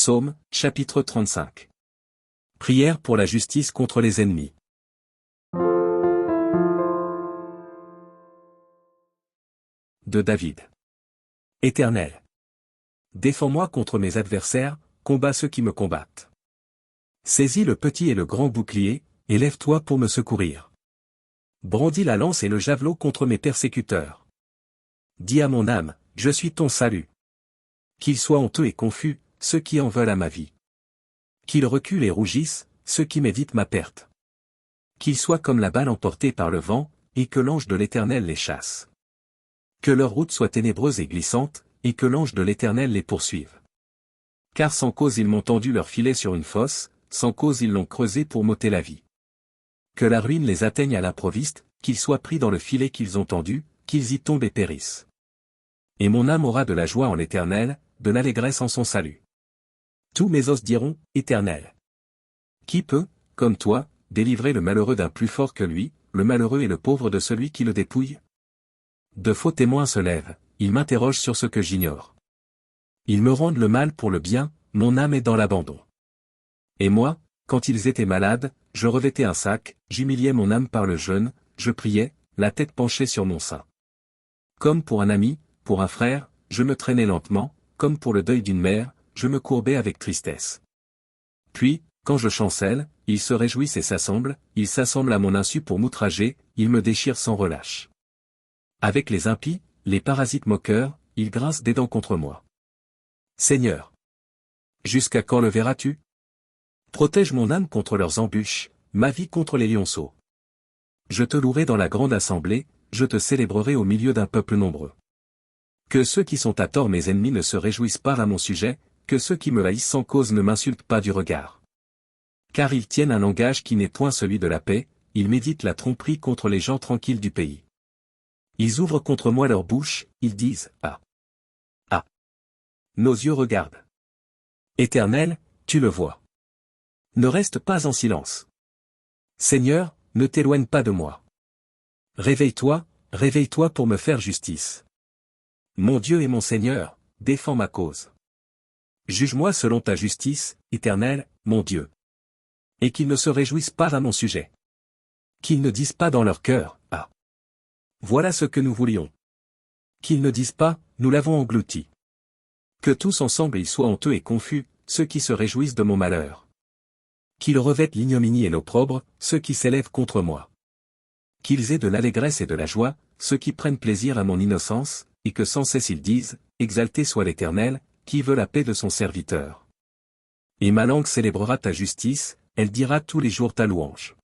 Psaume, chapitre 35. Prière pour la justice contre les ennemis. De David. Éternel. Défends-moi contre mes adversaires, combats ceux qui me combattent. Saisis le petit et le grand bouclier, et lève-toi pour me secourir. Brandis la lance et le javelot contre mes persécuteurs. Dis à mon âme, je suis ton salut. Qu'ils soient honteux et confus, ceux qui en veulent à ma vie. Qu'ils reculent et rougissent, ceux qui méditent ma perte. Qu'ils soient comme la balle emportée par le vent, et que l'ange de l'Éternel les chasse. Que leur route soit ténébreuse et glissante, et que l'ange de l'Éternel les poursuive. Car sans cause ils m'ont tendu leur filet sur une fosse, sans cause ils l'ont creusé pour m'ôter la vie. Que la ruine les atteigne à l'improviste, qu'ils soient pris dans le filet qu'ils ont tendu, qu'ils y tombent et périssent. Et mon âme aura de la joie en l'Éternel, de l'allégresse en son salut. Tous mes os diront, Éternel. Qui peut, comme toi, délivrer le malheureux d'un plus fort que lui, le malheureux et le pauvre de celui qui le dépouille? De faux témoins se lèvent, ils m'interrogent sur ce que j'ignore. Ils me rendent le mal pour le bien, mon âme est dans l'abandon. Et moi, quand ils étaient malades, je revêtais un sac, j'humiliais mon âme par le jeûne, je priais, la tête penchée sur mon sein. Comme pour un ami, pour un frère, je me traînais lentement, comme pour le deuil d'une mère, je me courbais avec tristesse. Puis, quand je chancelle, ils se réjouissent et s'assemblent, ils s'assemblent à mon insu pour m'outrager, ils me déchirent sans relâche. Avec les impies, les parasites moqueurs, ils grincent des dents contre moi. Seigneur. Jusqu'à quand le verras-tu? Protège mon âme contre leurs embûches, ma vie contre les lionceaux. Je te louerai dans la grande assemblée, je te célébrerai au milieu d'un peuple nombreux. Que ceux qui sont à tort mes ennemis ne se réjouissent pas à mon sujet, que ceux qui me haïssent sans cause ne m'insultent pas du regard. Car ils tiennent un langage qui n'est point celui de la paix, ils méditent la tromperie contre les gens tranquilles du pays. Ils ouvrent contre moi leur bouche, ils disent, Ah! Ah! Nos yeux regardent. Éternel, tu le vois. Ne reste pas en silence. Seigneur, ne t'éloigne pas de moi. Réveille-toi, réveille-toi pour me faire justice. Mon Dieu et mon Seigneur, défends ma cause. Juge-moi selon ta justice, Éternel, mon Dieu. Et qu'ils ne se réjouissent pas à mon sujet. Qu'ils ne disent pas dans leur cœur, Ah! Voilà ce que nous voulions. Qu'ils ne disent pas, nous l'avons englouti. Que tous ensemble ils soient honteux et confus, ceux qui se réjouissent de mon malheur. Qu'ils revêtent l'ignominie et l'opprobre, ceux qui s'élèvent contre moi. Qu'ils aient de l'allégresse et de la joie, ceux qui prennent plaisir à mon innocence, et que sans cesse ils disent, Exalté soit l'Éternel, qui veut la paix de son serviteur. Et ma langue célébrera ta justice, elle dira tous les jours ta louange.